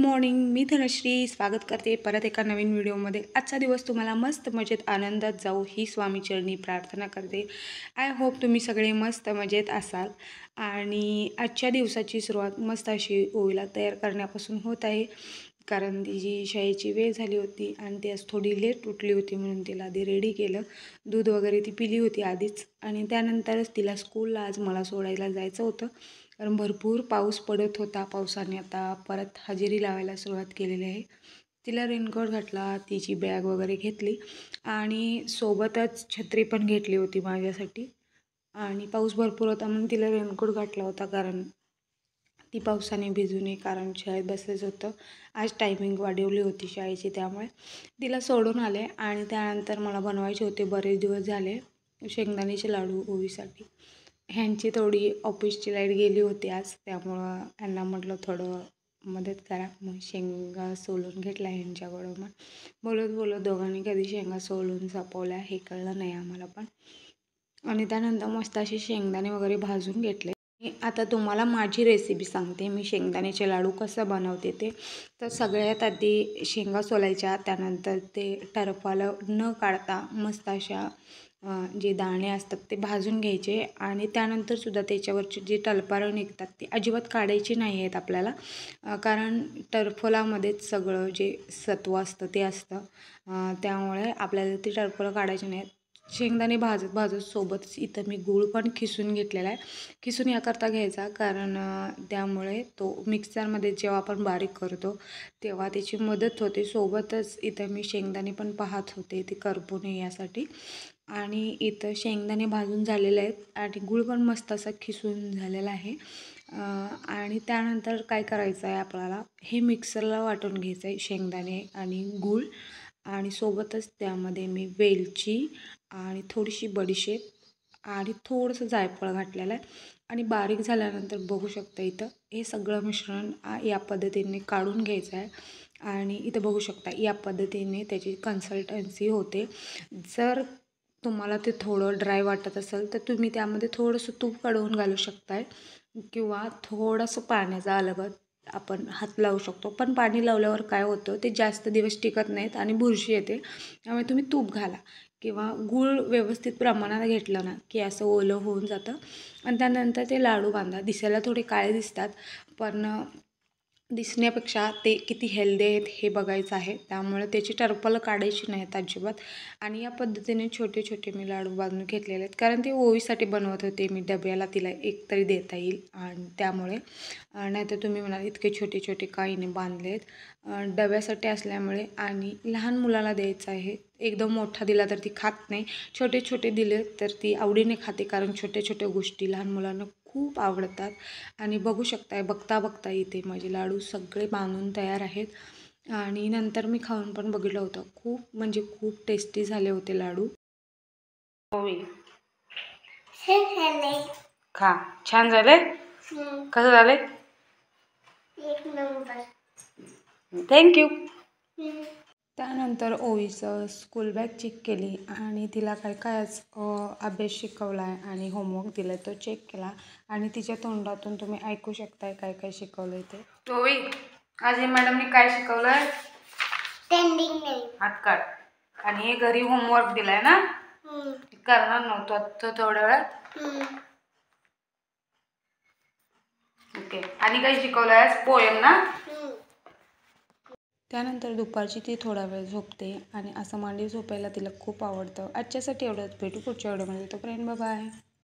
Morning, मी धनश्री स्वागत करते परत एका नवीन व्हिडिओमध्ये। आजचा दिवस तुम्हाला मस्त मजेत आनंदात जाऊ ही स्वामीचरणी प्रार्थना करते। आय होप तुम्ही सगळे मस्त मजेत असाल आणि आजच्या दिवसाची सुरुवात मस्त अशी ओवीला तयार करण्यापासून होत आहे, कारण तिची शाळेची वेळ झाली होती आणि ती आज थोडी लेट उठली होती म्हणून तिला आधी रेडी केलं। दूध वगैरे ती पिली होती आधीच आणि त्यानंतरच तिला स्कूलला आज मला सोडायला जायचं होतं, कारण भरपूर पाऊस पडत होता। पावसाने आता परत हजेरी लावायला सुरुवात केलेली आहे। तिला रेनकोट घातला, तिची बॅग वगैरे घेतली आणि सोबतच छत्री पण घेतली होती माझ्यासाठी। आणि पाऊस भरपूर होता म्हणून तिला रेनकोट घातला होता, कारण ती पावसाने भिजू नये, कारण शाळेत बसायचं होतं। आज टायमिंग वाढवली होती शाळेची, त्यामुळे तिला सोडून आले आणि त्यानंतर मला बनवायचे होते बरेच दिवस झाले शेंगदाण्याचे लाडू ओवीसाठी। ह्यांची थोडी ऑफिसची लाईट गेली होती आज, त्यामुळं ह्यांना म्हटलं थोडं मदत करा, मग शेंगा सोलून घेतला ह्यांच्याकडून। मग बोलत बोलत दोघांनी कधी शेंगा सोलून संपवल्या हे कळलं नाही आम्हाला पण। आणि त्यानंतर मस्त असे शेंगदाणे वगैरे भाजून घेतले। आता तुम्हाला माझी रेसिपी सांगते, मी शेंगदाण्याचे लाडू कसं बनवते ते। तर सगळ्यात आधी शेंगा सोलायच्या, त्यानंतर ते टरफाला न काढता मस्त अशा जे दाणे असतात ते भाजून घ्यायचे आणि त्यानंतर सुद्धा त्याच्यावरची जी टलपारं निघतात ती अजिबात काढायची नाही आहेत आपल्याला, कारण टरफलामध्येच सगळं जे सत्व असतं ते असतं, त्यामुळे आपल्याला ती टरफलं काढायची नाहीत। शेंगदाणे भाजत भाजत सोबतच इथं मी गूळ पण खिसून घेतलेला आहे। खिसून याकरता घ्यायचा कारण त्यामुळे तो मिक्सरमध्ये जेव्हा आपण बारीक करतो तेव्हा त्याची मदत होते। सोबतच इथं मी शेंगदाणे पण पाहत होते ते करपू नये यासाठी। आणि इथं शेंगदाणे भाजून झालेले आहेत आणि गूळ पण मस्त असा खिसून झालेला आहे। आणि त्यानंतर काय करायचं आहे, आपल्याला हे मिक्सरला वाटून घ्यायचं आहे शेंगदाणे आणि गूळ, आणि सोबतच त्यामध्ये मी वेलची आणि थोडीशी बडीशेप आणि थोडंसं जायफळ घातलेलं आहे। आणि बारीक झाल्यानंतर बघू शकता इथं हे सगळं मिश्रण या पद्धतीने काढून घ्यायचं आहे। आणि इथं बघू शकता या पद्धतीने त्याची कन्सिस्टन्सी होते। जर तुम्हाला ते थोडं ड्राय वाटत असेल तर तुम्ही त्यामध्ये थोडंसं तूप कडवून घालू शकताय, किंवा थोडंसं पाण्याचा अलगद आपण हात लावू शकतो। पण पाणी लावल्यावर काय होतं, ते जास्त दिवस टिकत नाहीत आणि बुरशी येते, त्यामुळे तुम्ही तूप घाला किंवा गूळ व्यवस्थित प्रमाणात घेतलं ना की असं ओलं होऊन जातं। आणि त्यानंतर ते लाडू बांधा। दिसायला थोडे काळे दिसतात, पण दिसण्यापेक्षा ते किती हेल्दी आहेत हे बघायचं आहे, त्यामुळे त्याची टरफलं काढायची नाहीत अजिबात। आणि या पद्धतीने छोटे छोटे मी लाडू बांधून घेतलेले आहेत, कारण ते ओवीसाठी बनवत होते मी, डब्याला तिला एक तरी देता येईल आणि त्यामुळे। नाहीतर तुम्ही म्हणाल इतके छोटे छोटे काही नाही बांधले आहेत, डब्यासाठी असल्यामुळे आणि लहान मुलाला द्यायचं आहे। एकदम मोठा दिला तर ती खात नाही, छोटे छोटे दिले तर ती आवडीने खाते, कारण छोट्या छोट्या गोष्टी लहान मुलांना खूप आवडतात। आणि बघू शकताय, बघता बघता इथे माझे लाडू सगळे बांधून तयार आहेत। आणि नंतर मी खाऊन पण बघितलं होतं, खूप म्हणजे खूप टेस्टी झाले होते लाडू। खा, छान झाले? कसं झाले? एक नंबर, थँक्यू। त्यानंतर ओवीचं स्कूल बॅग चेक केली आणि तिला काय काय आज अभ्यास शिकवला आहे आणि होमवर्क दिला आहे तो चेक केला। आणि तिच्या तोंडातून तुम्ही ऐकू शकताय काय काय शिकवलं आहे ते। ओवी, आज हे मॅडमने काय शिकवलं आहे? स्टँडिंग लाईन, हात काढ। आणि हे घरी होमवर्क दिलाय ना, करणार नव्हतो आता थोड्या वेळात। ओके, आणि काय शिकवलं आहे? पोएम ना। त्यानंतर दुपारची ती थोडा वेळ झोपते आणि असं मांडी झोपायला तिला खूप आवडतं। आजच्यासाठी एवढंच, भेटू पुढच्या व्हिडिओमध्ये, तोपर्यंत बाय बाय।